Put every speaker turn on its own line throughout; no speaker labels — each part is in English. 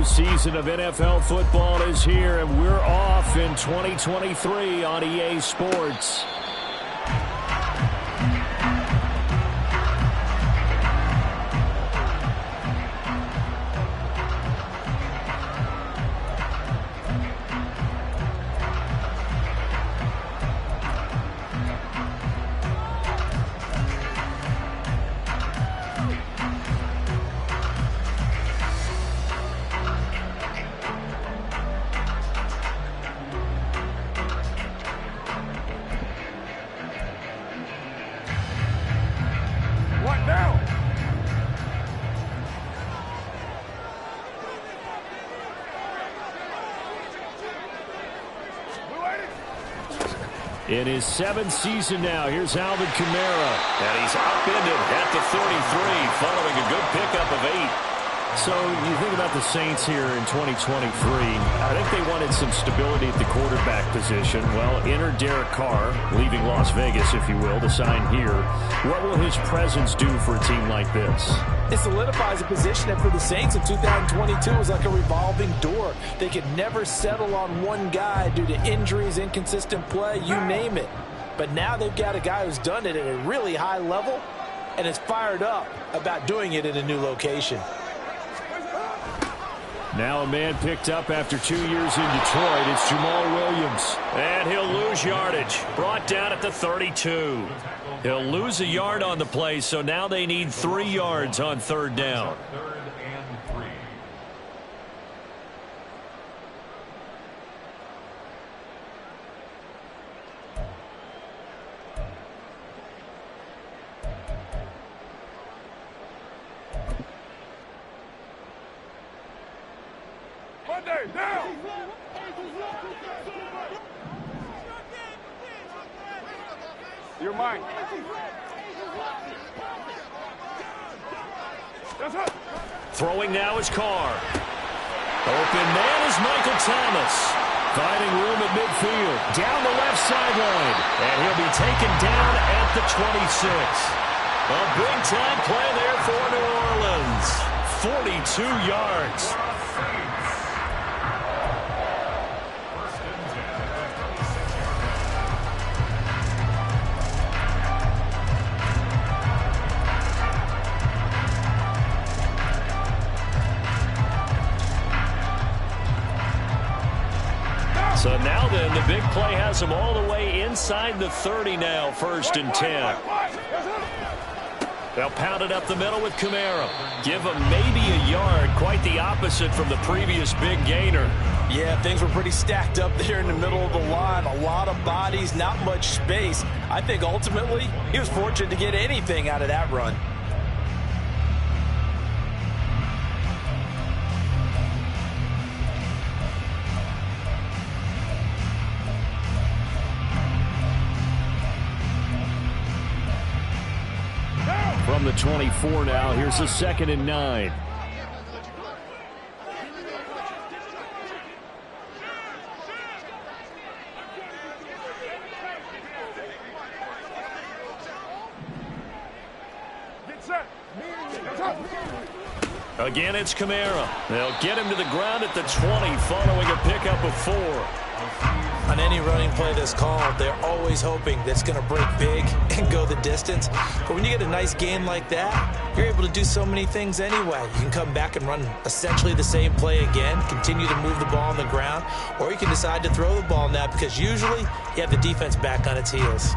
season of NFL football is here, and we're off in 2023 on EA Sports. In his 7th season now, here's Alvin Kamara.
And he's upended at the 33, following a good pickup of 8.
So you think about the Saints here in 2023. I think they wanted some stability at the quarterback position. Well, enter Derek Carr, leaving Las Vegas, if you will, to sign here. What will his presence do for a team like this?
It solidifies a position that for the Saints in 2022 was like a revolving door. They could never settle on one guy due to injuries, inconsistent play, you name it. But now they've got a guy who's done it at a really high level and is fired up about doing it in a new location.
Now a man picked up after 2 years in Detroit. It's Jamal Williams.
And he'll lose yardage. Brought down at the 32. He'll lose a yard on the play, so now they need 3 yards on 3rd down.
You're mine.
Throwing now is Carr. Open man is Michael Thomas.
Finding room at midfield. Down the left sideline.
And he'll be taken down at the 26. A big-time play there for New Orleans. 42 yards. So now then, the big play has them all the way inside the 30 now, 1st and 10. They'll pound it up the middle with Kamara. Give him maybe a yard, quite the opposite from the previous big gainer.
Yeah, things were pretty stacked up there in the middle of the line. A lot of bodies, not much space. I think ultimately he was fortunate to get anything out of that run.
From the 24 now, here's a 2nd and 9.
Again, it's Kamara. They'll get him to the ground at the 20 following a pickup of 4.
On any running play that's called, they're always hoping that's going to break big and go the distance. But when you get a nice gain like that, you're able to do so many things anyway. You can come back and run essentially the same play again, continue to move the ball on the ground, or you can decide to throw the ball now because usually you have the defense back on its heels.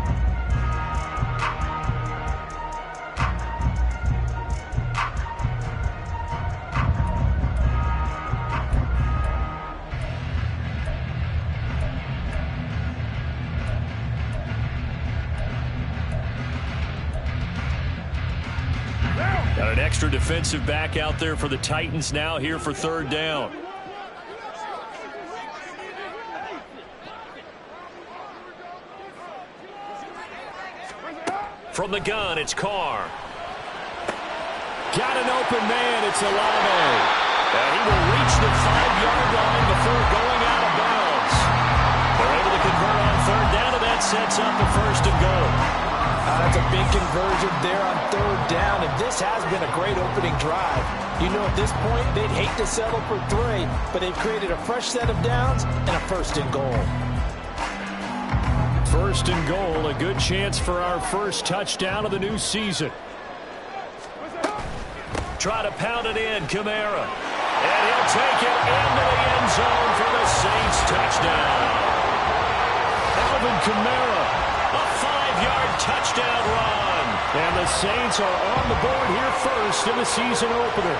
Got an extra defensive back out there for the Titans now here for 3rd down. From the gun, it's Carr.
Got an open man. It's Olave.
And he will reach the 5-yard line before going out of bounds. They're able to convert on 3rd down, and that sets up a 1st and goal.
That's a big conversion there on 3rd down, and this has been a great opening drive. You know at this point they'd hate to settle for 3, but they've created a fresh set of downs and a first and goal.
First and goal, a good chance for our first touchdown of the new season.
Try to pound it in, Kamara. And he'll take it into the end zone for the Saints touchdown.
Alvin Kamara.
A 5-yard touchdown run.
And the Saints are on the board here first in the season opener.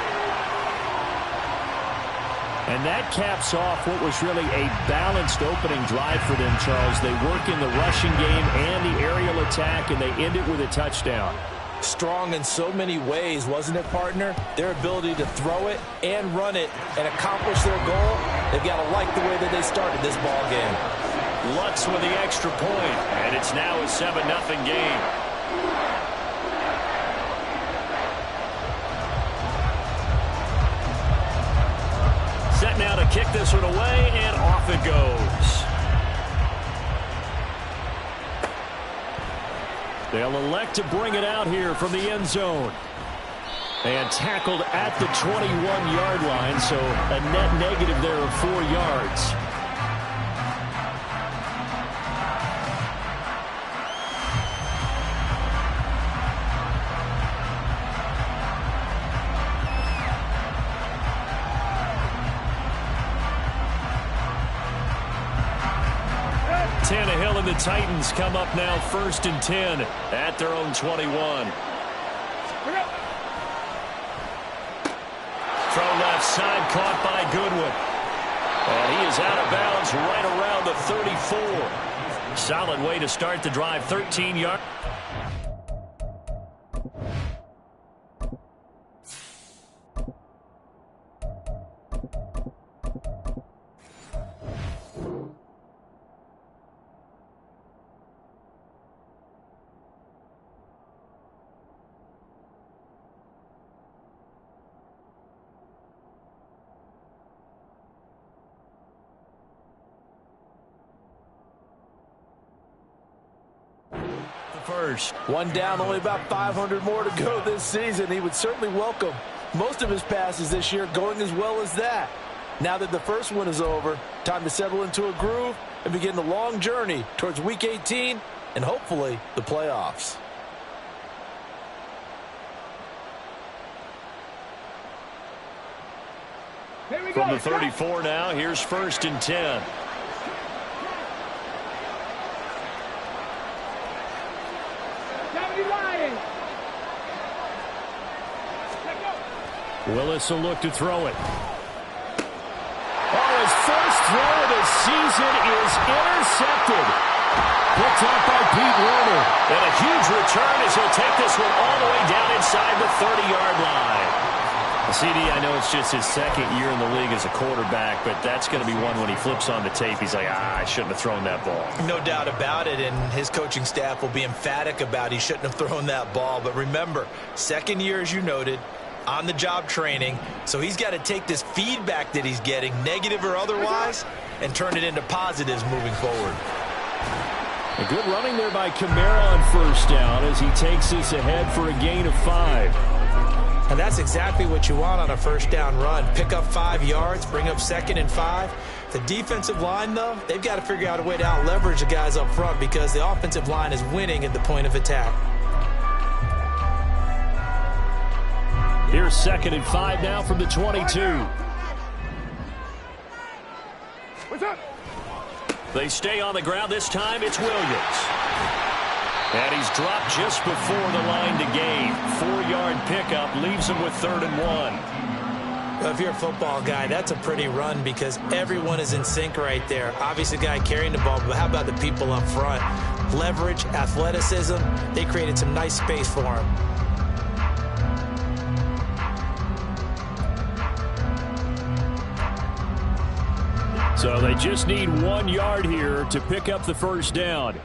And that caps off what was really a balanced opening drive for them, Charles. They work in the rushing game and the aerial attack, and they end it with a touchdown.
Strong in so many ways, wasn't it, partner? Their ability to throw it and run it and accomplish their goal, they've got to like the way that they started this ball game.
Lutz with the extra point, and it's now a 7-0 game. Set now to kick this one away, and off it goes.
They'll elect to bring it out here from the end zone. And tackled at the 21-yard line, so a net negative there of 4 yards. Tannehill and the Titans come up now first and 10 at their own 21.
Throw left side, caught by Goodwin. And he is out of bounds right around the 34.
Solid way to start the drive, 13 yards.
First.
One down, only about 500 more to go this season. He would certainly welcome most of his passes this year going as well as that. Now that the first one is over, time to settle into a groove and begin the long journey towards Week 18 and hopefully the playoffs.
From the 34 now, here's first and 10.
Willis will look to throw it. Oh, his first throw of the season is intercepted. Picked up by Pete Werner.
And a huge return as he'll take this one all the way down inside the 30-yard line.
CD, I know it's just his second year in the league as a quarterback, but that's going to be one when he flips on the tape. He's like, I shouldn't have thrown that ball.
No doubt about it, and his coaching staff will be emphatic about he shouldn't have thrown that ball. But remember, second year, as you noted, on-the-job training, so he's got to take this feedback that he's getting, negative or otherwise, and turn it into positives moving forward.
A good running there by Kamara on first down as he takes this ahead for a gain of 5.
And that's exactly what you want on a first down run. Pick up 5 yards, bring up 2nd and 5. The defensive line, though, they've got to figure out a way to out-leverage the guys up front because the offensive line is winning at the point of attack.
Here's 2nd and 5 now from the 22.
What's up? They stay on the ground. This time it's Williams. And he's dropped just before the line to gain. 4-yard pickup leaves him with 3rd and 1.
Well, if you're a football guy, that's a pretty run because everyone is in sync right there. Obviously, the guy carrying the ball, but how about the people up front? Leverage, athleticism, they created some nice space for him.
So they just need 1 yard here to pick up the first down.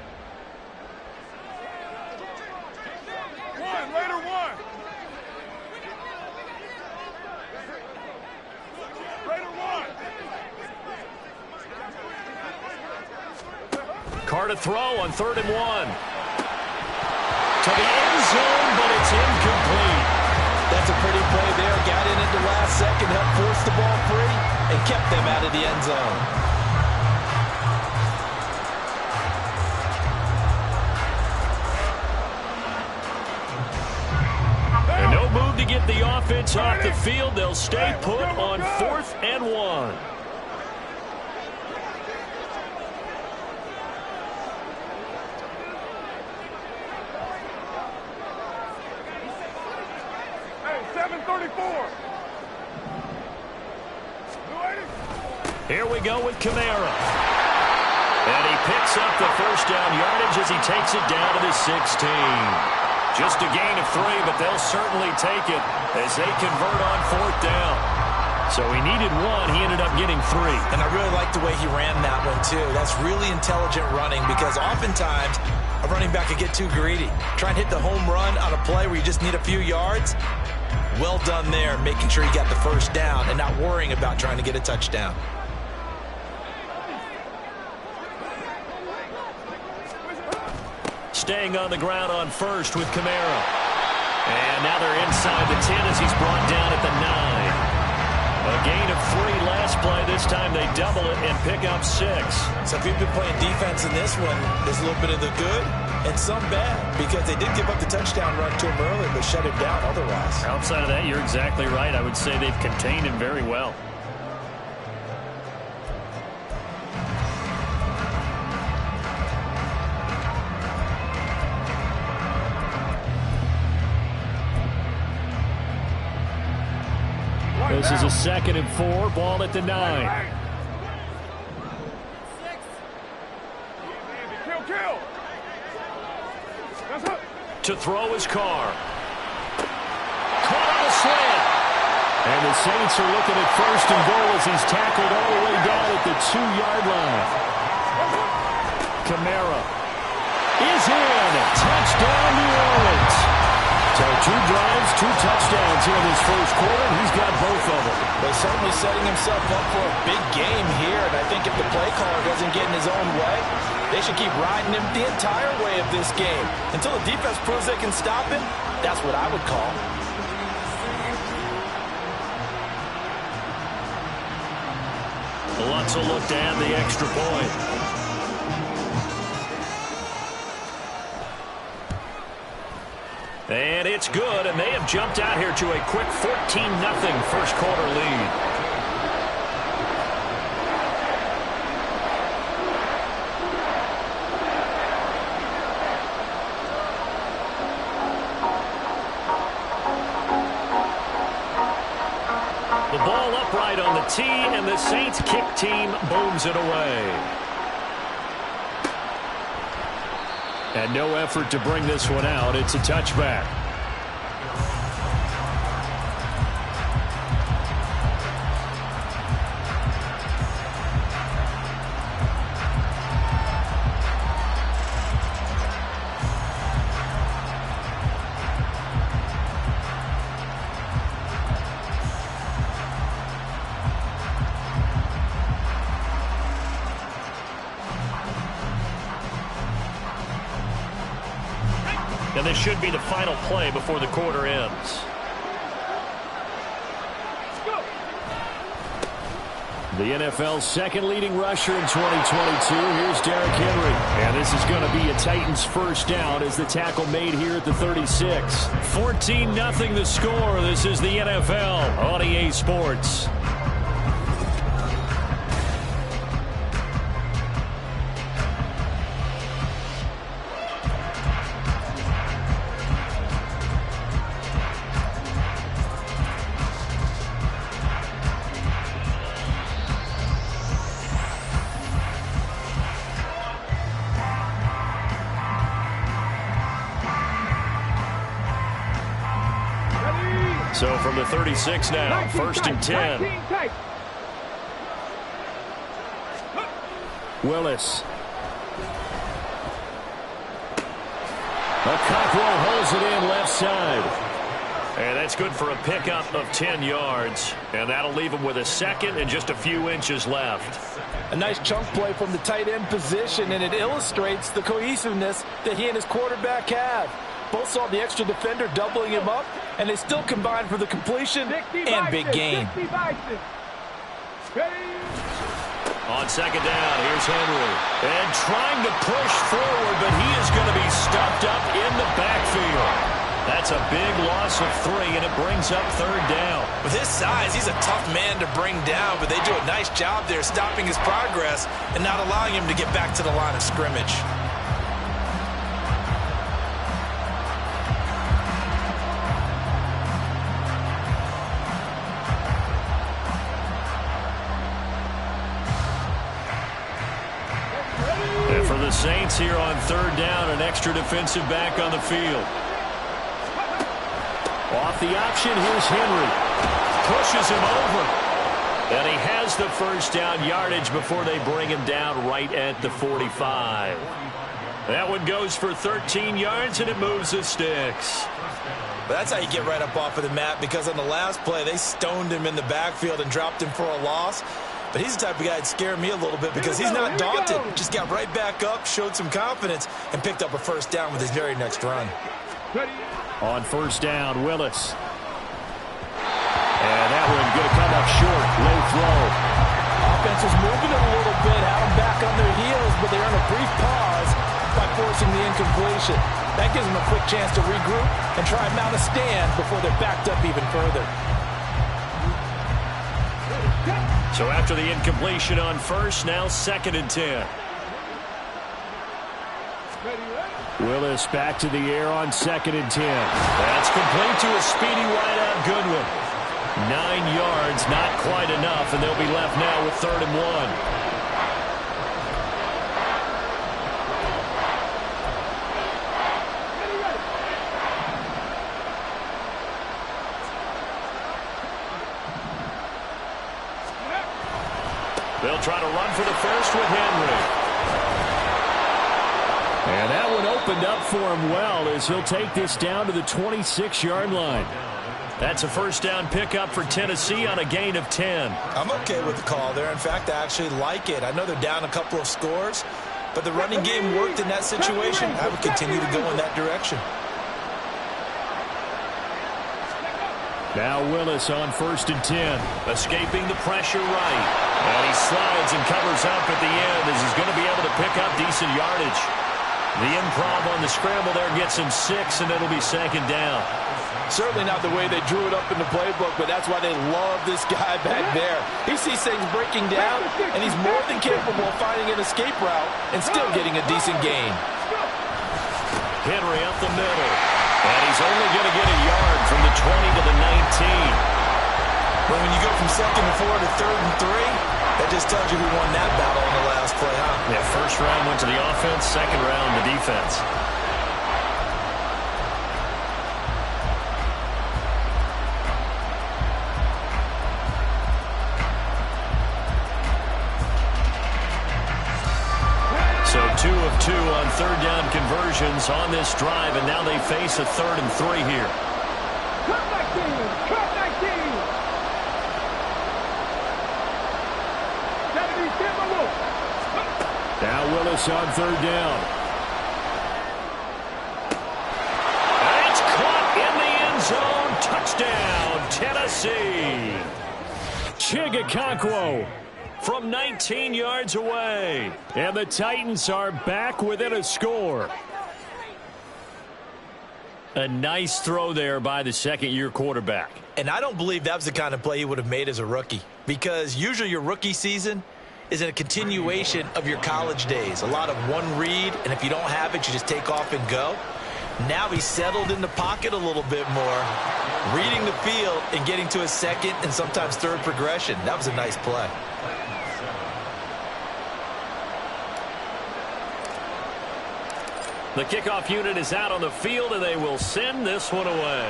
Carr to throw on 3rd and 1. To the end zone, but it's incomplete.
That That's a pretty play there. Got in at the last second, helped force the ball free, and kept them out of the end zone.
And no move to get the offense off the field. They'll stay put on 4th and 1. Here we go with Kamara. And he picks up the first down yardage as he takes it down to the 16. Just a gain of 3, but they'll certainly take it as they convert on 4th down. So he needed 1. He ended up getting 3.
And I really like the way he ran that one, too. That's really intelligent running because oftentimes a running back could get too greedy. Try and hit the home run on a play where you just need a few yards. Well done there, making sure he got the first down and not worrying about trying to get a touchdown.
Staying on the ground on first with Kamara. And now they're inside the 10 as he's brought down at the 9. A gain of 3 last play. This time they double it and pick up 6.
So if you've been playing defense in this one, there's a little bit of the good and some bad because they did give up the touchdown run to him earlier but shut him down otherwise.
Outside of that, you're exactly right. I would say they've contained him very well. This is a 2nd and 4. Ball at the 9.
To throw his car. Caught on a slant.
And the Saints are looking at 1st and goal as he's tackled all the way down at the 2-yard line. Kamara is in. Touchdown, New Orleans. So 2 drives, 2 touchdowns here in this first quarter. He's got both of them.
But certainly setting himself up for a big game here. And I think if the play caller doesn't get in his own way, they should keep riding him the entire way of this game. Until the defense proves they can stop him, that's what I would call.
Lutz will look to add the extra point. And it's good, and they have jumped out here to a quick 14-0 first quarter lead. The ball upright on the tee, and the Saints kick team booms it away. And no effort to bring this one out. It's a touchback. And this should be the final play before the quarter ends.
The NFL's 2nd leading rusher in 2022. Here's Derrick Henry. And this is going to be a Titans first down as the tackle made here at the 36.
14-0 the score. This is the NFL on EA Sports. So from the 36 now, 1st and 10.
Willis. Cockrell holds it in left side.
And that's good for a pickup of 10 yards. And that'll leave him with a 2nd and just a few inches left.
A nice chunk play from the tight end position, and it illustrates the cohesiveness that he and his quarterback have. Both saw the extra defender doubling him up, and they still combined for the completion and big gain.
On second down, here's Henry. And trying to push forward, but he is going to be stuffed up in the backfield. That's a big loss of 3, and it brings up third down.
With his size, he's a tough man to bring down, but they do a nice job there stopping his progress and not allowing him to get back to the line of scrimmage.
And for the Saints here on third down, an extra defensive back on the field. Off the option, here's Henry. Pushes him over. And he has the first down yardage before they bring him down right at the 45. That one goes for 13 yards, and it moves the sticks.
But that's how you get right up off of the mat, because on the last play, they stoned him in the backfield and dropped him for a loss. But he's the type of guy that'd scare me a little bit because he's not daunted. Just got right back up, showed some confidence, and picked up a first down with his very next run.
On first down, Willis. And that one going to come up short. Low throw.
Offense was moving it a little bit, had them back on their heels, but they earned a brief pause by forcing the incompletion. That gives them a quick chance to regroup and try and mount a stand before they're backed up even further.
So after the incompletion on first, now 2nd and 10.
Willis back to the air on 2nd and 10.
That's complete to a speedy wideout Goodwin. 9 yards, not quite enough, and they'll be left now with 3rd and 1. They'll try to run for the first with Henry.
And that one opened up for him well as he'll take this down to the 26-yard line.
That's a first down pickup for Tennessee on a gain of 10.
I'm okay with the call there. In fact, I actually like it. I know they're down a couple of scores, but the running game worked in that situation. I would continue to go in that direction.
Now Willis on 1st and 10.
Escaping the pressure right. And he slides and covers up at the end as he's going to be able to pick up decent yardage. The improv on the scramble there gets him 6, and it'll be 2nd down.
Certainly not the way they drew it up in the playbook, but that's why they love this guy back there. He sees things breaking down, and he's more than capable of finding an escape route and still getting a decent gain.
Henry up the middle. And he's only going to get a yard from the 20 to the 19.
But when you go from 2nd and 4 to 3rd and 3, that just tells you who won that battle on the last play, huh?
Yeah, first round went to the offense, second round the defense. So 2 of 2 on third down conversions on this drive, and now they face a 3rd and 3 here.
Now Willis on 3rd down.
And it's caught in the end zone. Touchdown, Tennessee.
Chigakonkwo
From 19 yards away.
And the Titans are back within a score.
A nice throw there by the second-year quarterback.
And I don't believe that was the kind of play he would have made as a rookie, because usually your rookie season is a continuation of your college days. A lot of one read, and if you don't have it, you just take off and go. Now he's settled in the pocket a little bit more, reading the field and getting to his second and sometimes third progression. That was a nice play.
The kickoff unit is out on the field, and they will send this one away.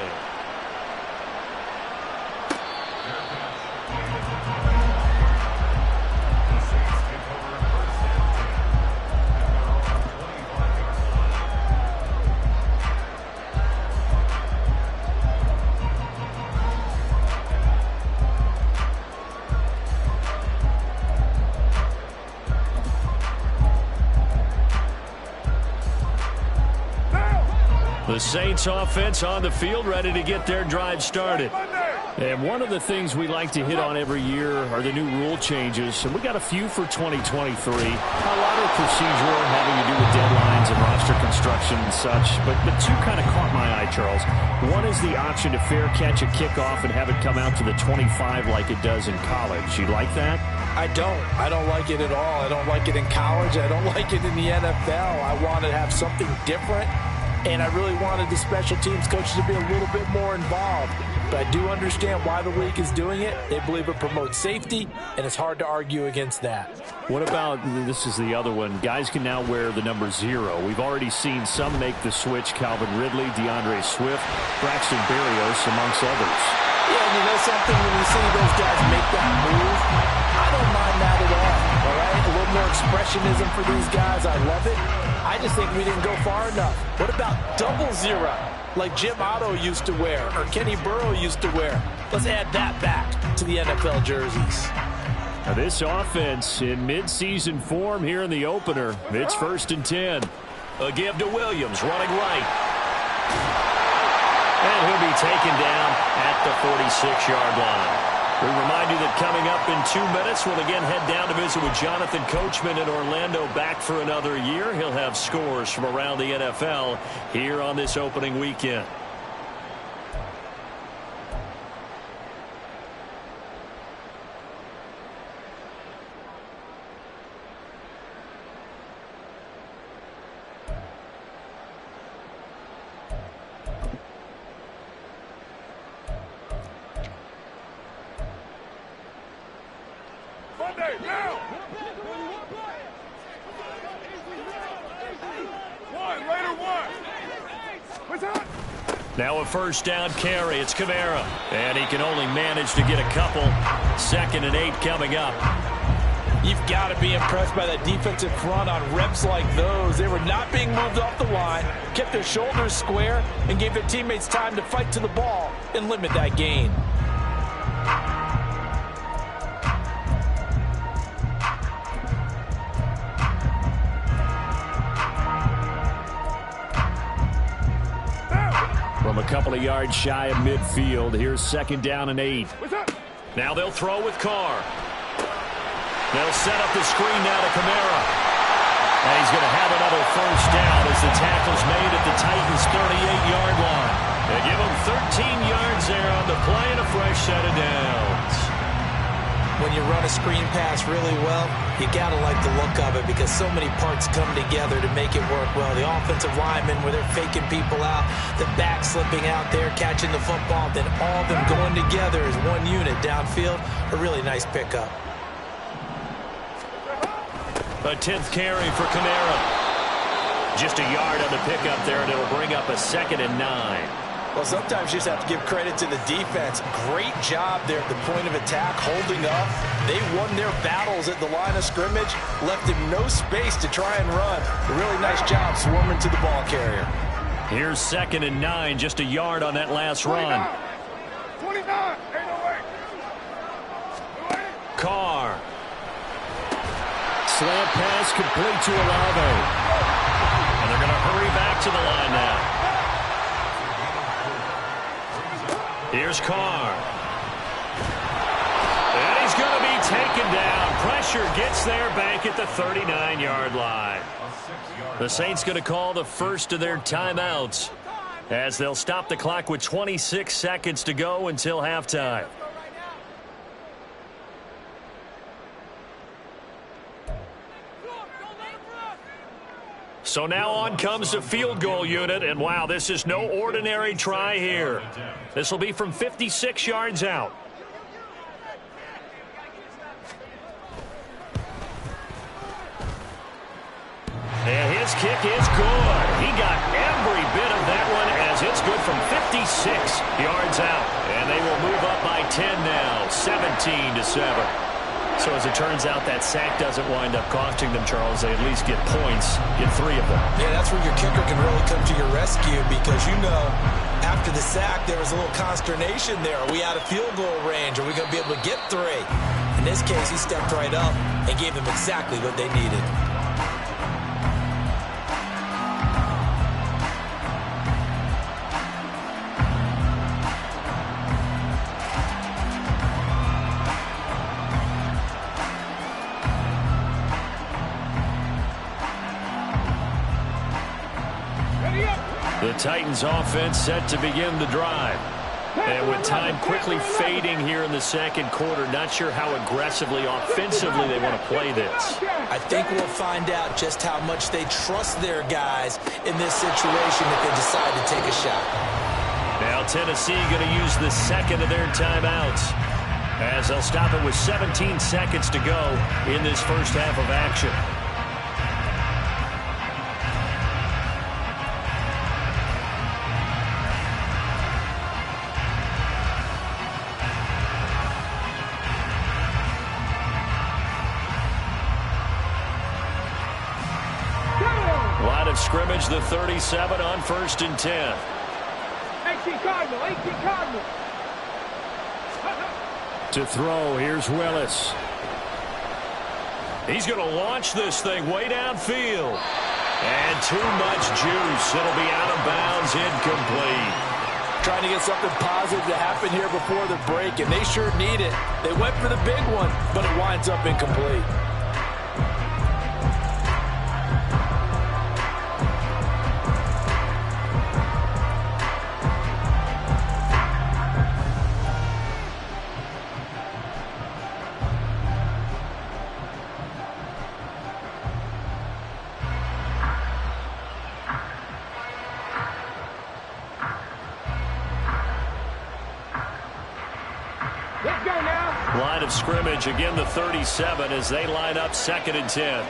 The The Saints offense on the field, ready to get their drive started.
And one of the things we like to hit on every year are the new rule changes. And we got a few for 2023. A lot of procedural having to do with deadlines and roster construction and such. But two kind of caught my eye, Charles. One is the option to fair catch a kickoff and have it come out to the 25 like it does in college. You like that?
I don't. I don't like it at all. I don't like it in college. I don't like it in the NFL. I want to have something different. And I really wanted the special teams coaches to be a little bit more involved. But I do understand why the league is doing it. They believe it promotes safety, and it's hard to argue against that.
What about, this is the other one, guys can now wear the number 0. We've already seen some make the switch, Calvin Ridley, DeAndre Swift, Braxton Berrios, amongst others.
Yeah, and you know something, when you see those guys make that move, I don't mind that at all right? A little more expressionism for these guys. I love it. I just think we didn't go far enough. What about double 0, like Jim Otto used to wear or Kenny Burrow used to wear? Let's add that back to the NFL jerseys.
Now this offense in midseason form here in the opener. It's 1st and 10.
A give to Williams, running right. And he'll be taken down at the 46-yard line. We remind you that coming up in 2 minutes, we'll again head down to visit with Jonathan Coachman in Orlando, back for another year. He'll have scores from around the NFL here on this opening weekend. Now a first down carry. It's Kamara. And he can only manage to get a couple. 2nd and 8 coming up.
You've got to be impressed by that defensive front on reps like those. They were not being moved off the line, kept their shoulders square, and gave their teammates time to fight to the ball and limit that gain.
From a couple of yards shy of midfield, here's 2nd down and 8.
Now they'll throw with Carr. They'll set up the screen now to Kamara. And he's going to have another first down as the tackle's made at the Titans' 38-yard line. They give him 13 yards there on the play and a fresh set of downs.
When you run a screen pass really well, you got to like the look of it because so many parts come together to make it work well. The offensive linemen, where they're faking people out, the back slipping out there, catching the football, then all of them going together as one unit downfield. A really nice pickup.
A 10th carry for Kamara. Just a yard on the pickup there, and it'll bring up a 2nd and 9.
Well, sometimes you just have to give credit to the defense. Great job there at the point of attack, holding up. They won their battles at the line of scrimmage, left him no space to try and run. A really nice job swarming to the ball carrier.
Here's 2nd and 9, just a yard on that last run.
29.
Carr.
Slant pass complete to Olave.
And they're going to hurry back to the line now. Here's Carr. And he's going to be taken down. Pressure gets there back at the 39-yard line. The Saints going to call the first of their timeouts as they'll stop the clock with 26 seconds to go until halftime. So now on comes the field goal unit, and wow, this is no ordinary try here. This will be from 56 yards out. And his kick is good. He got every bit of that one as it's good from 56 yards out. And they will move up by 10 now, 17-7. So as it turns out, that sack doesn't wind up costing them, Charles. They at least get points, get 3 of them.
Yeah, that's where your kicker can really come to your rescue because, you know, after the sack, there was a little consternation there. Are we out of field goal range? Are we going to be able to get 3? In this case, he stepped right up and gave them exactly what they needed.
Titans offense set to begin the drive. And with time quickly fading here in the second quarter, not sure how aggressively, offensively they want to play this.
I think we'll find out just how much they trust their guys in this situation if they decide to take a shot.
Now Tennessee going to use the second of their timeouts, as they'll stop it with 17 seconds to go in this first half of action. Line of scrimmage, the 37 on 1st and 10.
18 Cardinal.
To throw, here's Willis.
He's going to launch this thing way downfield. And too much juice. It'll be out of bounds, incomplete.
Trying to get something positive to happen here before the break, and they sure need it. They went for the big one, but it winds up incomplete.
Line of scrimmage, again the 37 as they line up 2nd and 10.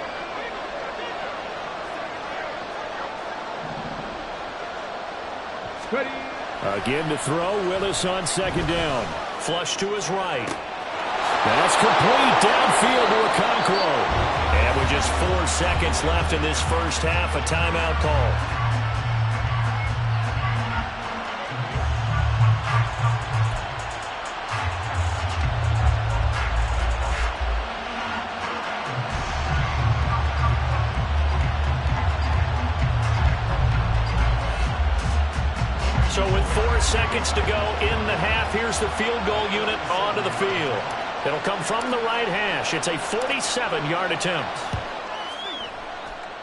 Again to throw, Willis on 2nd down.
Flush to his right.
That's complete downfield to Wk1.
And with just 4 seconds left in this first half, a timeout call. So with 4 seconds to go in the half, here's the field goal unit onto the field. It'll come from the right hash. It's a 47-yard attempt.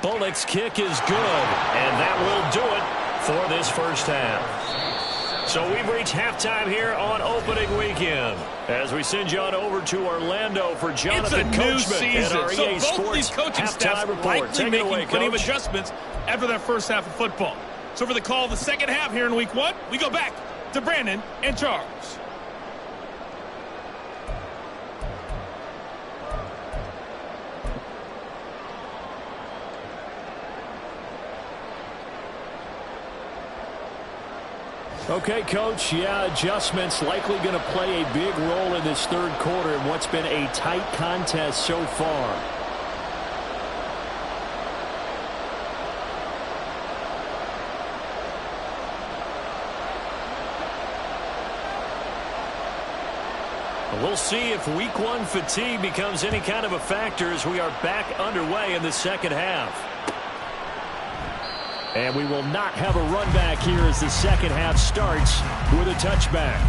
Bullock's kick is good, and that will do it for this first half. So we've reached halftime here on opening weekend as we send you on over to Orlando for Jonathan Coachman at our EA Sports
coaching staff
halftime report.
likely
Take it away,
making plenty of
Coach.
adjustments after that first half of football. So for the call of the second half here in week 1, we go back to Brandon and Charles.
Okay, Coach, adjustments likely going to play a big role in this third quarter in what's been a tight contest so far.
We'll see if week 1 fatigue becomes any kind of a factor as we are back underway in the second half.
And we will not have a run back here as the second half starts with a touchback.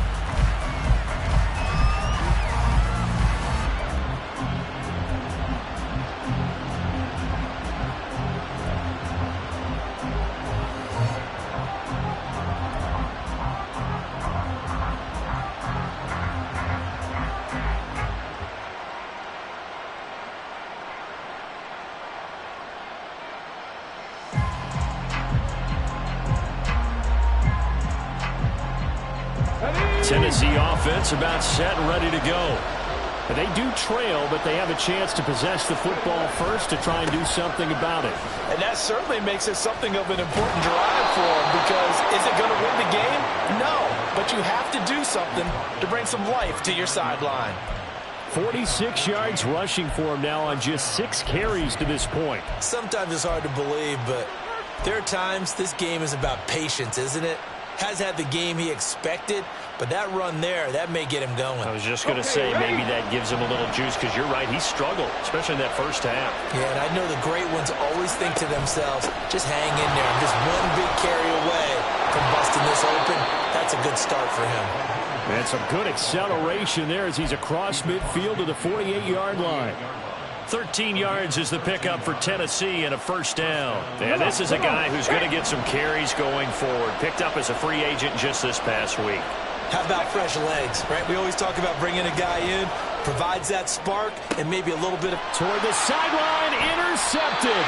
Tennessee offense about set and ready to go.
And they do trail, but they have a chance to possess the football first to try and do something about it.
And that certainly makes it something of an important drive for them, because is it going to win the game? No, but you have to do something to bring some life to your sideline.
46 yards rushing for him now on just 6 carries to this point.
Sometimes it's hard to believe, but there are times this game is about patience, isn't it? Has had the game he expected, but that run there, that may get him going.
I was just going to say maybe that gives him a little juice because you're right, he struggled, especially in that first half.
Yeah, and I know the great ones always think to themselves, just hang in there. I'm just one big carry away from busting this open. That's a good start for him.
And some good acceleration there as he's across midfield to the 48-yard line.
13 yards is the pickup for Tennessee and a first down. And this is a guy who's going to get some carries going forward. Picked up as a free agent just this past week.
How about fresh legs, right? We always talk about bringing a guy in, provides that spark, and maybe a little bit of...
Toward the sideline, intercepted.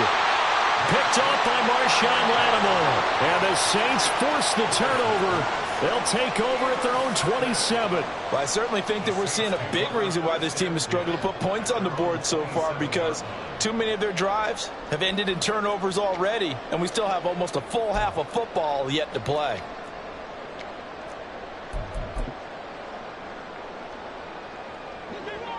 Picked off by Marshawn Lattimore. And the Saints force the turnover. They'll take over at their own 27.
Well, I certainly think that we're seeing a big reason why this team has struggled to put points on the board so far, because too many of their drives have ended in turnovers already, and we still have almost a full half of football yet to play.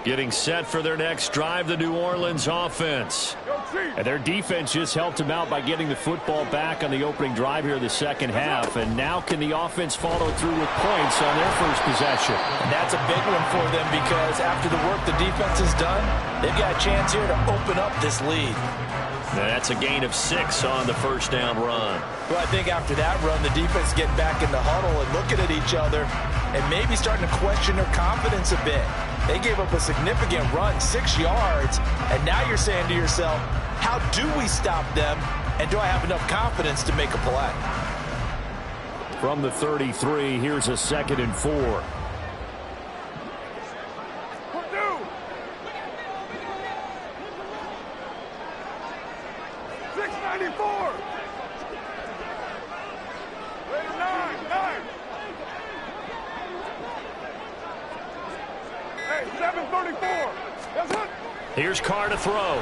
Getting set for their next drive, the New Orleans offense.
And their defense just helped them out by getting the football back on the opening drive here in the second half. And now can the offense follow through with points on their first possession?
And that's a big one for them, because after the work the defense has done, they've got a chance here to open up this lead.
Now that's a gain of 6 on the first down run.
Well, I think after that run, the defense getting back in the huddle and looking at each other and maybe starting to question their confidence a bit. They gave up a significant run, 6 yards, and now you're saying to yourself, how do we stop them, and do I have enough confidence to make a play?
From the 33, here's a 2nd and 4.
Here's Carr to throw.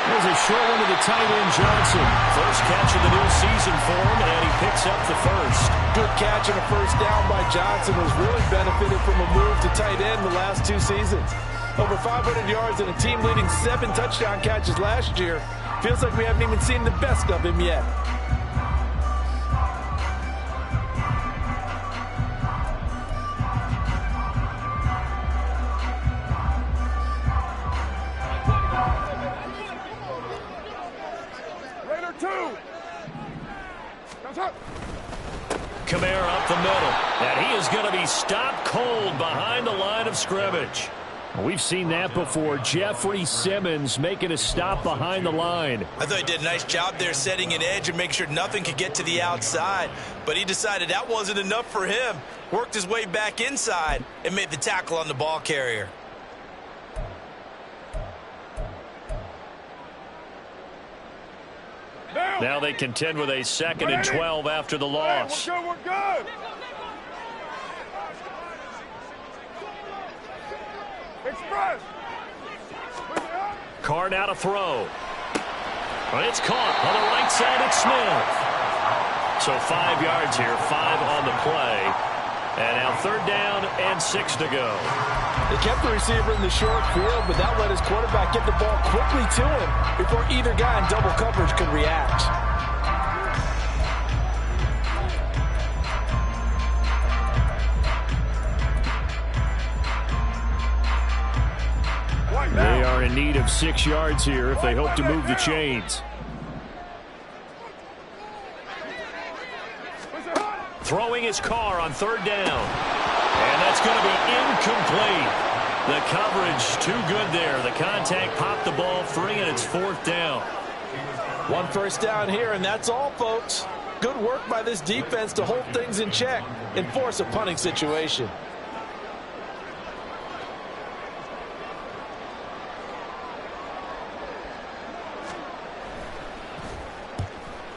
There's a short one to the tight end, Johnson.
First catch of the new season for him, and he picks up the first.
Good catch and a first down by Johnson, who's really benefited from a move to tight end the last 2 seasons. Over 500 yards and a team-leading 7 touchdown catches last year. Feels like we haven't even seen the best of him yet.
Kamara up the middle, and he is going to be stopped cold behind the line of scrimmage.
We've seen that before. Jeffrey Simmons making a stop behind the line.
I thought he did a nice job there setting an edge and making sure nothing could get to the outside, but he decided that wasn't enough for him. Worked his way back inside and made the tackle on the ball carrier.
Now they contend with a 2nd and 12 after the loss.
We're good. Express.
Carr now to throw. But it's caught on the right side. It's Smith. So 5 yards here, 5 on the play. And now 3rd down and 6 to go.
They kept the receiver in the short field, but that let his quarterback get the ball quickly to him before either guy in double coverage could react.
They are in need of 6 yards here if they hope to move the chains.
Throwing his Carr on 3rd down. And that's going to be incomplete. The coverage too good there. The contact popped the ball free, and it's 4th down.
1 first down here, and that's all, folks. Good work by this defense to hold things in check and force a punting situation.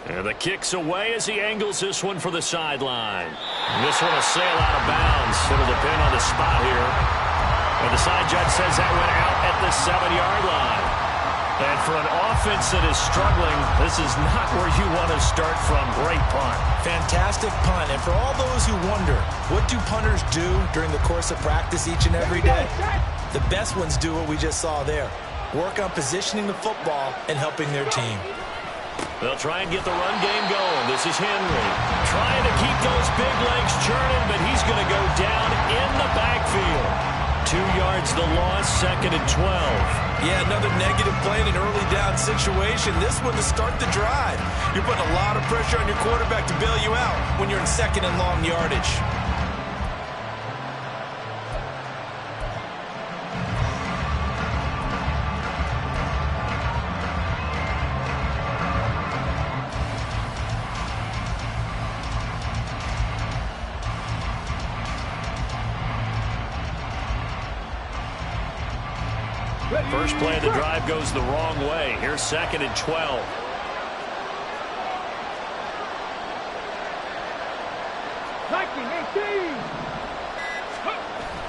And the kick's away as he angles this one for the sideline. This one will sail out of bounds. It'll depend on the spot here. And the side judge says that went out at the 7-yard line. And for an offense that is struggling, this is not where you want to start from. Great punt.
Fantastic punt. And for all those who wonder, what do punters do during the course of practice each and every day? The best ones do what we just saw there. Work on positioning the football and helping their team.
They'll try and get the run game going. This is Henry trying to keep those big legs churning, but he's going to go down in the backfield. 2 yards the loss, 2nd and 12.
Yeah, another negative play in an early down situation. This one to start the drive. You're putting a lot of pressure on your quarterback to bail you out when you're in 2nd and long yardage.
First play of the drive goes the wrong way. Here's 2nd and 12.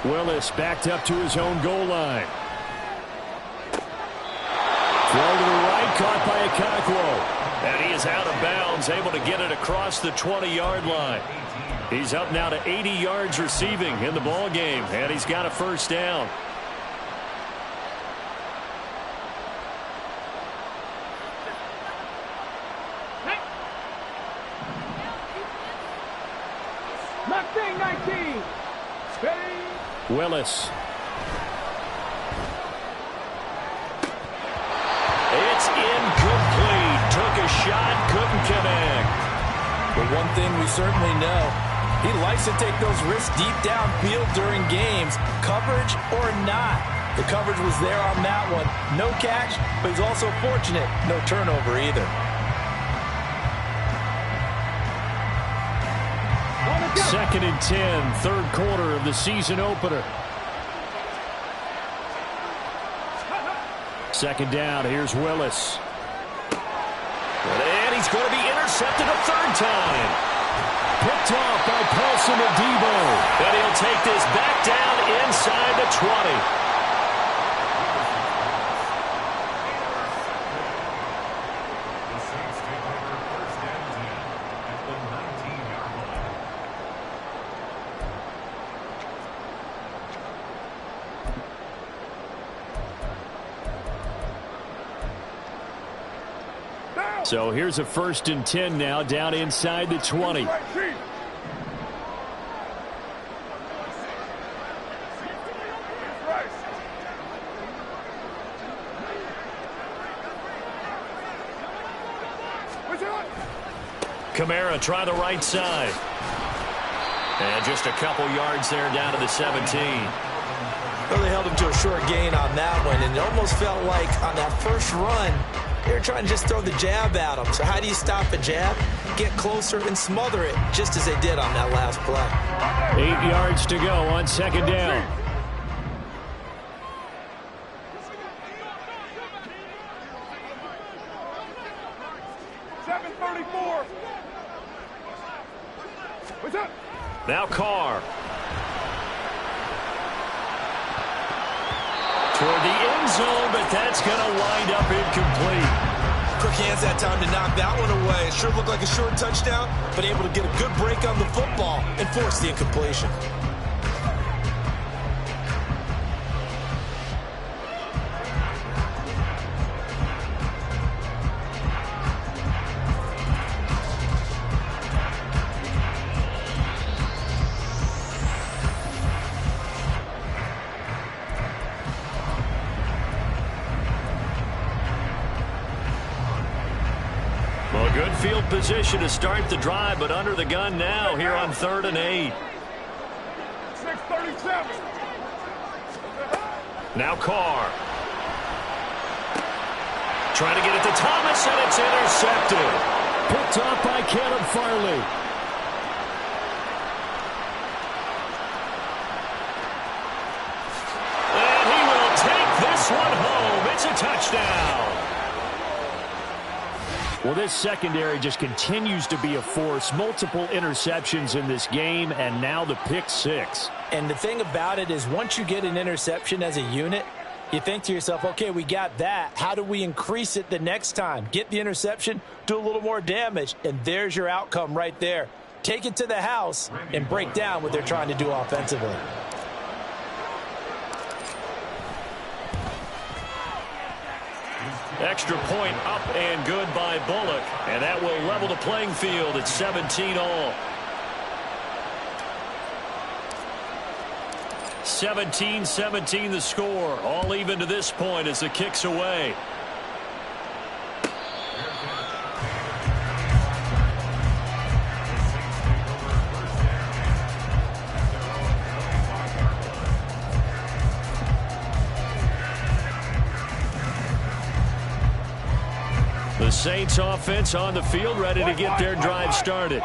Willis backed up to his own goal line. Throw to the right, caught by Wk1.
And he is out of bounds, able to get it across the 20-yard line. He's up now to 80 yards receiving in the ball game, and he's got a first down.
Willis.
It's incomplete. Took a shot, couldn't connect.
But one thing we certainly know, he likes to take those risks deep downfield during games, coverage or not. The coverage was there on that one. No catch, but he's also fortunate. No turnover either.
Second and 10, third quarter of the season opener. Second down, here's Willis.
And he's going to be intercepted a third time.
Picked off by Paulson Adebo.
And he'll take this back down inside the 20.
So here's a 1st and 10 now, down inside the 20.
Kamara try the right side. And just a couple yards there down to the 17.
Well, they held him to a short gain on that one, and it almost felt like on that first run, they were trying to just throw the jab at him. So how do you stop a jab? Get closer and smother it, just as they did on that last play.
8 yards to go on second down.
Now Carr. Toward the end zone, but that's going to wind up incomplete.
Quick hands that time to knock that one away. It sure looked like a short touchdown, but able to get a good break on the football and force the incompletion.
Good field position to start the drive, but under the gun now here on 3rd and 8.
6:37.
Now Carr. Trying to get it to Thomas, and it's intercepted.
Picked off by Caleb Farley.
And he will take this one home. It's a touchdown.
Well, this secondary just continues to be a force. Multiple interceptions in this game, and now the pick 6.
And the thing about it is once you get an interception as a unit, you think to yourself, okay, we got that. How do we increase it the next time? Get the interception, do a little more damage, and there's your outcome right there. Take it to the house and break down what they're trying to do offensively.
Extra point up and good by Bullock. And that will level the playing field at 17 all. 17-17 the score. All even to this point as the kick's away. The Saints offense on the field, ready to get their drive started.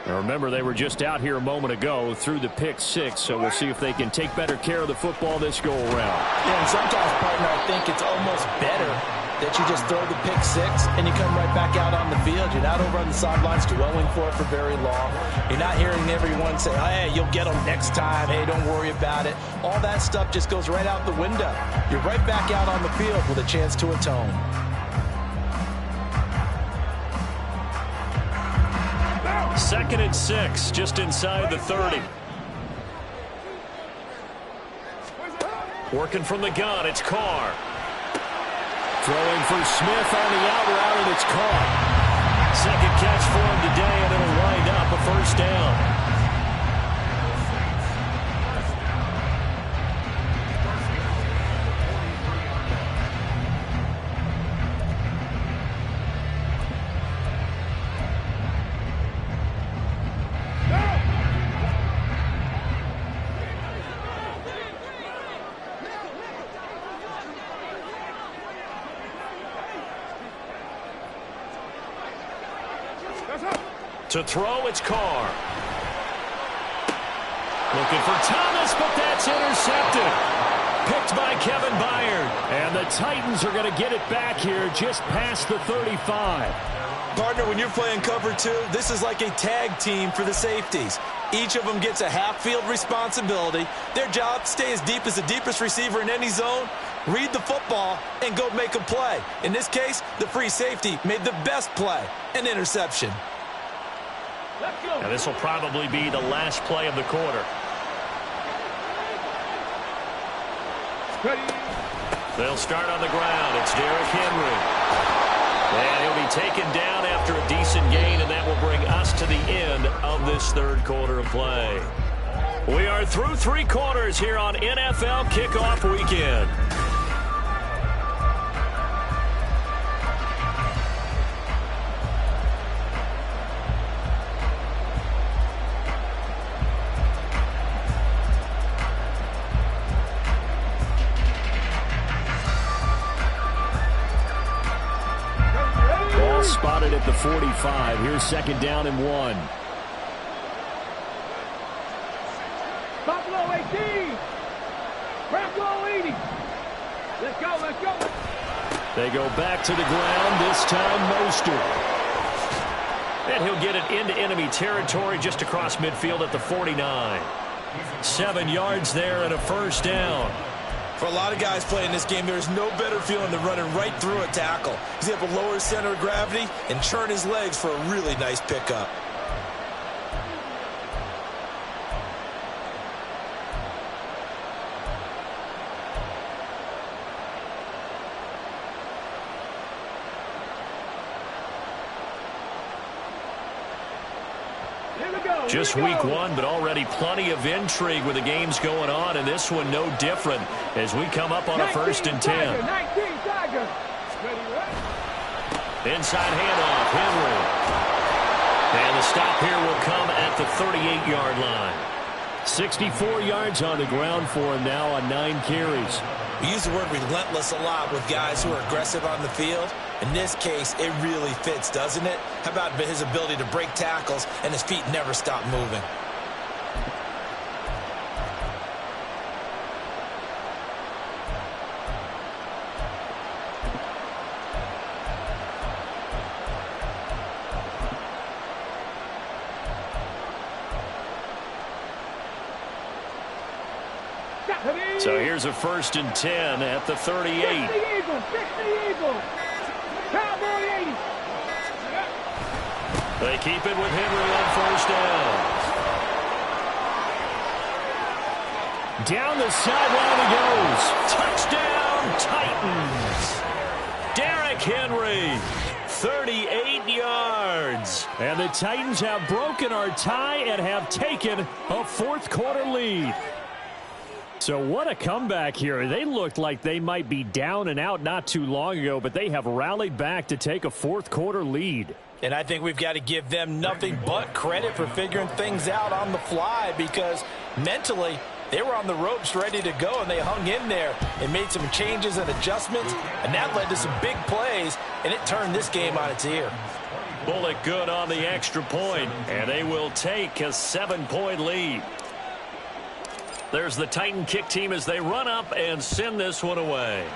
Now remember, they were just out here a moment ago through the pick 6, so we'll see if they can take better care of the football this go-around.
Yeah, and sometimes, partner, I think it's almost better that you just throw the pick 6 and you come right back out on the field. You're not over on the sidelines dwelling for it for very long. You're not hearing everyone say, oh, hey, you'll get them next time. Hey, don't worry about it. All that stuff just goes right out the window. You're right back out on the field with a chance to atone.
Second and 6, just inside the 30. Working from the gun, it's Carr. Throwing for Smith on the out route, and it's caught. Second catch for him today, and it'll wind up a first down. To throw, it's Carr. Looking for Thomas, but that's intercepted. Picked by Kevin Byard. And the Titans are going to get it back here just past the 35.
Partner, when you're playing cover 2, this is like a tag team for the safeties. Each of them gets a half-field responsibility. Their job, stay as deep as the deepest receiver in any zone, read the football, and go make a play. In this case, the free safety made the best play, an interception.
And this will probably be the last play of the quarter. They'll start on the ground. It's Derrick Henry. And he'll be taken down after a decent gain, and that will bring us to the end of this third quarter of play. We are through 3 quarters here on NFL Kickoff Weekend.
Spotted at the 45. Here's second down and 1.
Buffalo 18. Buffalo 80. Let's go, let's go.
They go back to the ground, this time Mostert.
And he'll get it into enemy territory just across midfield at the 49. 7 yards there and a first down.
For a lot of guys playing this game, there's no better feeling than running right through a tackle. He's able to lower his center of gravity and churn his legs for a really nice pickup.
Just week 1, but already plenty of intrigue with the games going on, and this one no different as we come up on a 1st and 10. Inside handoff, Henry. And the stop here will come at the 38-yard line.
64 yards on the ground for him now on 9 carries.
We use the word relentless a lot with guys who are aggressive on the field. In this case, it really fits, doesn't it? How about his ability to break tackles and his feet never stop moving?
So here's a 1st and 10 at the 38.
Fix the Eagles, fix the Eagles. Cowboy 80.
They keep it with Henry on 1st down.
Down the sideline he goes.
Touchdown, Titans. Derrick Henry, 38 yards.
And the Titans have broken our tie and have taken a 4th quarter lead. So what a comeback here. They looked like they might be down and out not too long ago, but they have rallied back to take a 4th quarter lead.
And I think we've got to give them nothing but credit for figuring things out on the fly, because mentally they were on the ropes ready to go, and they hung in there and made some changes and adjustments, and that led to some big plays, and it turned this game on its ear.
Bullock good on the extra point, and they will take a 7-point lead. There's the Titan kick team as they run up and send this one away.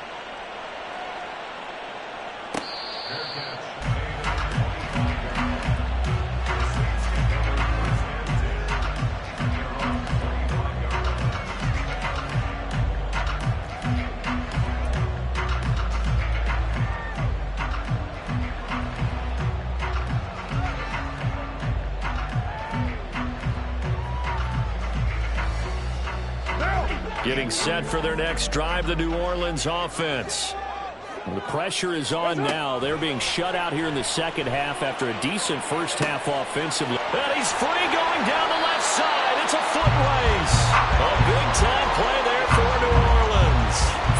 Getting set for their next drive, the New Orleans offense. The pressure is on now. They're being shut out here in the second half after a decent first half offensively. And he's free going down the left side. It's a foot race. A big-time play there for New Orleans.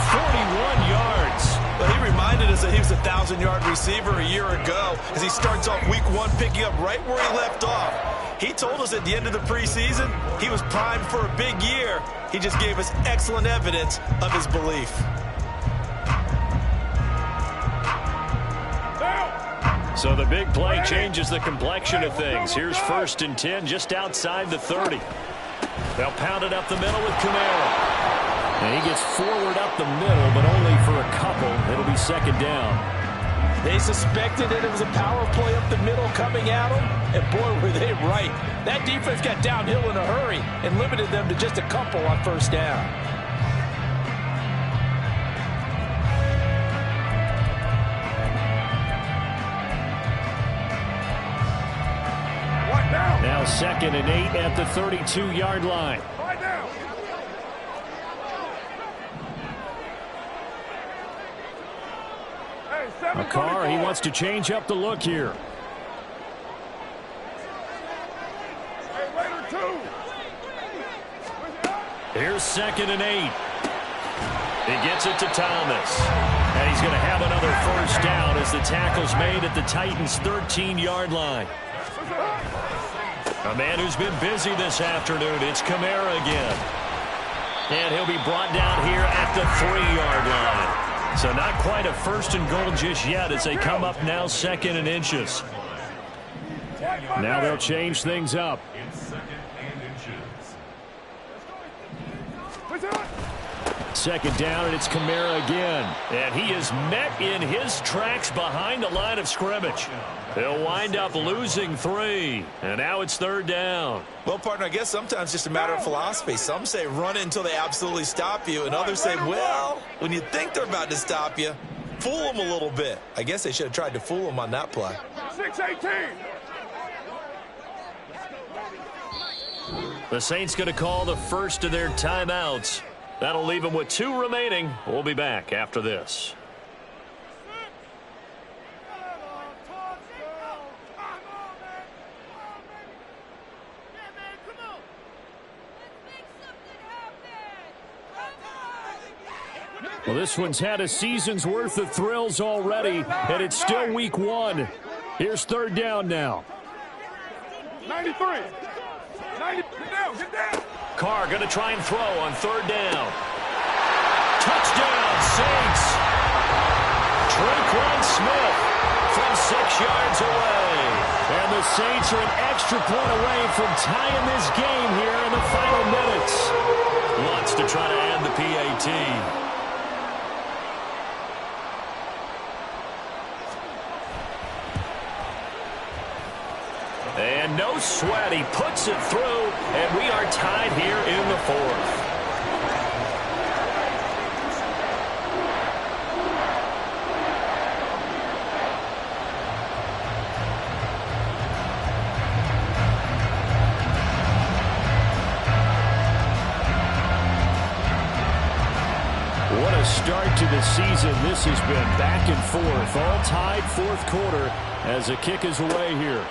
41 yards.
But he reminded us that he was a 1,000-yard receiver a year ago as he starts off week 1 picking up right where he left off. He told us at the end of the preseason he was primed for a big year. He just gave us excellent evidence of his belief.
So the big play changes the complexion of things. Here's 1st and 10 just outside the 30. They'll pound it up the middle with Kamara. And he gets forward up the middle, but only for a couple. It'll be second down.
They suspected that it was a power play up the middle coming at them, and boy, were they right. That defense got downhill in a hurry and limited them to just a couple on first down.
Now 2nd and 8 at the 32-yard line. McCarr, he wants to change up the look here. Here's 2nd and 8. He gets it to Thomas. And he's going to have another first down as the tackle's made at the Titans' 13-yard line. A man who's been busy this afternoon. It's Kamara again. And he'll be brought down here at the 3-yard line. So not quite a 1st and goal just yet as they come up now 2nd and inches. Now they'll change things up. Second down, and it's Kamara again. And he is met in his tracks behind the line of scrimmage. He'll wind up losing 3. And now it's 3rd down.
Well, partner, I guess sometimes it's just a matter of philosophy. Some say run it until they absolutely stop you, and others say, well, when you think they're about to stop you, fool them a little bit. I guess they should have tried to fool them on that play.
6-18.
The Saints going to call the first of their timeouts. That'll leave them with 2 remaining. We'll be back after this. Well, this one's had a season's worth of thrills already, and it's still week 1. Here's 3rd down now.
93. 90. Get down.
Carr going to try and throw on 3rd down. Touchdown, Saints. Tre'Quan Smith from 6 yards away. And the Saints are an extra point away from tying this game here in the final minutes. Wants to try to add the PAT. And no sweat, he puts it through, and we are tied here in the 4th. What a start to the season. This has been back and forth, all tied 4th quarter as the kick is away here.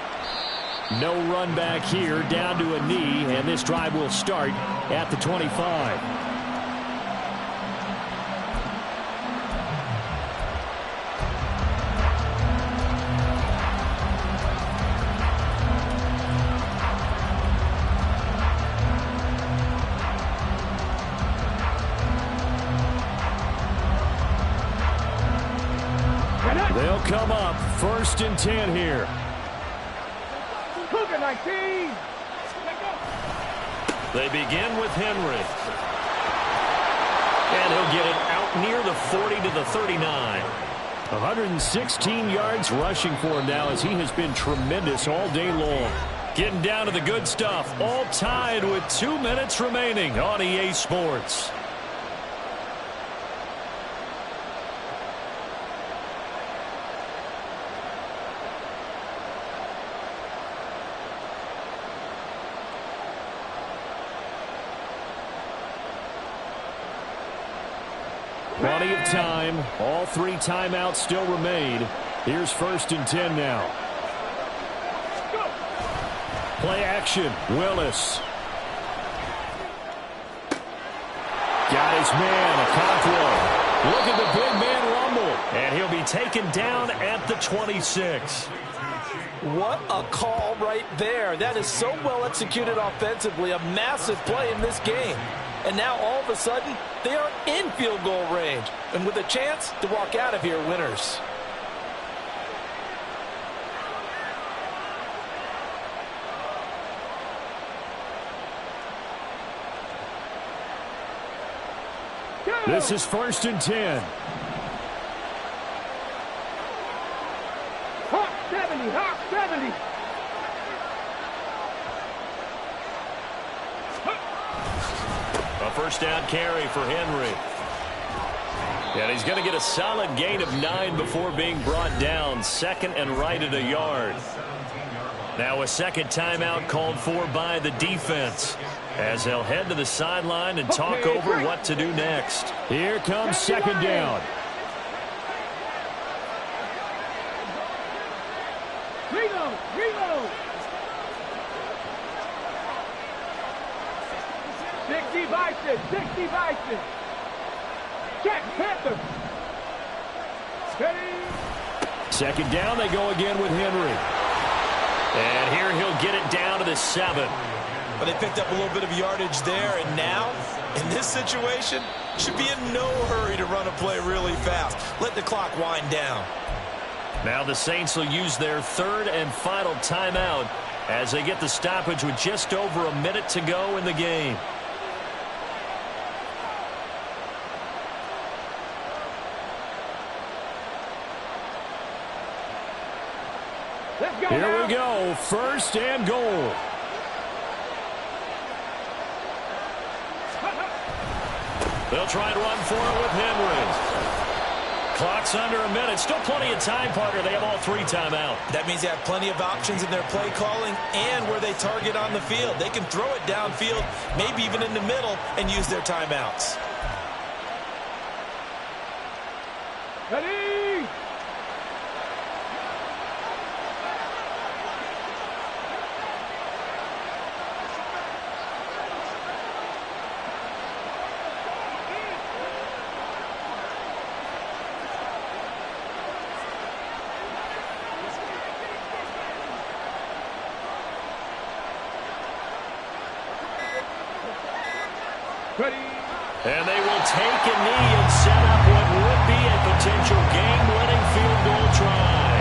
No run back here, down to a knee, and this drive will start at the 25. They'll come up 1st and 10 here.
19.
They begin with Henry. And he'll get it out near the 40 to the 39.
116 yards rushing for him now, as he has been tremendous all day long.
Getting down to the good stuff. All tied with 2 minutes remaining on EA Sports.
Plenty of time. All 3 timeouts still remain. Here's 1st and 10 now. Play action. Willis. Got his man, Okonkwo. Look at the big man rumble.
And he'll be taken down at the 26.
What a call right there. That is so well executed offensively. A massive play in this game. And now all of a sudden, they are in field goal range. And with a chance to walk out of here winners.
This is 1st and 10.
Hawk 70, Hawk 70.
A first down carry for Henry. And he's going to get a solid gain of 9 before being brought down. 2nd and right at a yard. Now a second timeout called for by the defense, as they'll head to the sideline and talk over what to do next.
Here comes 2nd down.
Reload. 60 Bison. Check, Panther. Ready.
2nd down, they go again with Henry.
And here he'll get it down to the 7.
But they picked up a little bit of yardage there, and now, in this situation, should be in no hurry to run a play really fast. Let the clock wind down.
Now the Saints will use their 3rd and final timeout as they get the stoppage with just over a minute to go in the game.
Let's go.
Here we go. 1st and goal.
They'll try and run for it with Henry. Clock's under a minute. Still plenty of time, partner. They have all 3 timeout.
That means they have plenty of options in their play calling and where they target on the field. They can throw it downfield, maybe even in the middle, and use their timeouts.
Ready. Ready.
And they will take a knee and set up what would be a potential game-winning field goal try.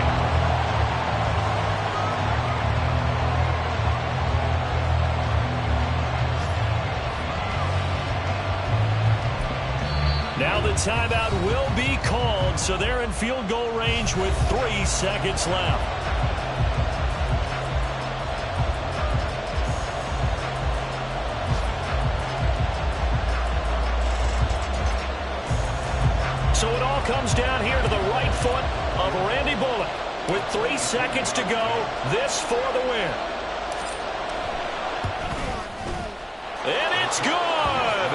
Now the timeout will be called, so they're in field goal range with 3 seconds left. So it all comes down here to the right foot of Randy Bullock. With 3 seconds to go, this for the win. And it's good!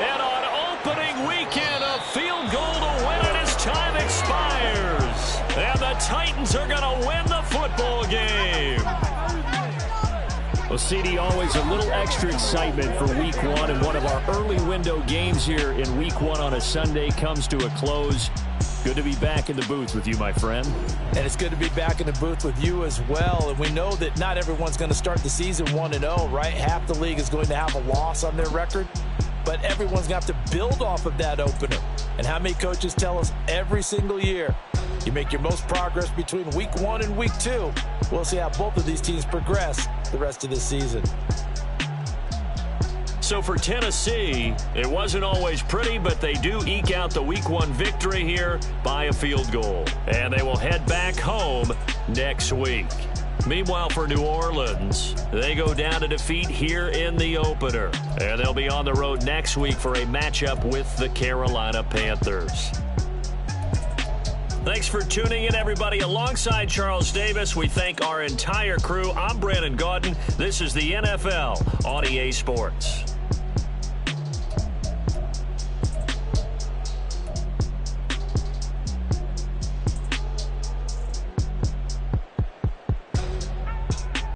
And on opening weekend, a field goal to win it as time expires. And the Titans are going to win the football game.
Well, CD, always a little extra excitement for Week 1, and one of our early window games here in Week 1 on a Sunday comes to a close. Good to be back in the booth with you, my friend.
And it's good to be back in the booth with you as well. And we know that not everyone's going to start the season 1-0, right? Half the league is going to have a loss on their record. But everyone's going to have to build off of that opener. And how many coaches tell us every single year, You make your most progress between week 1 and week 2. We'll see how both of these teams progress the rest of this season.
So for Tennessee, it wasn't always pretty, but they do eke out the week 1 victory here by a field goal. And they will head back home next week. Meanwhile, for New Orleans, they go down to defeat here in the opener. And they'll be on the road next week for a matchup with the Carolina Panthers. Thanks for tuning in, everybody. Alongside Charles Davis, we thank our entire crew. I'm Brandon Gaudin. This is the NFL on EA Sports.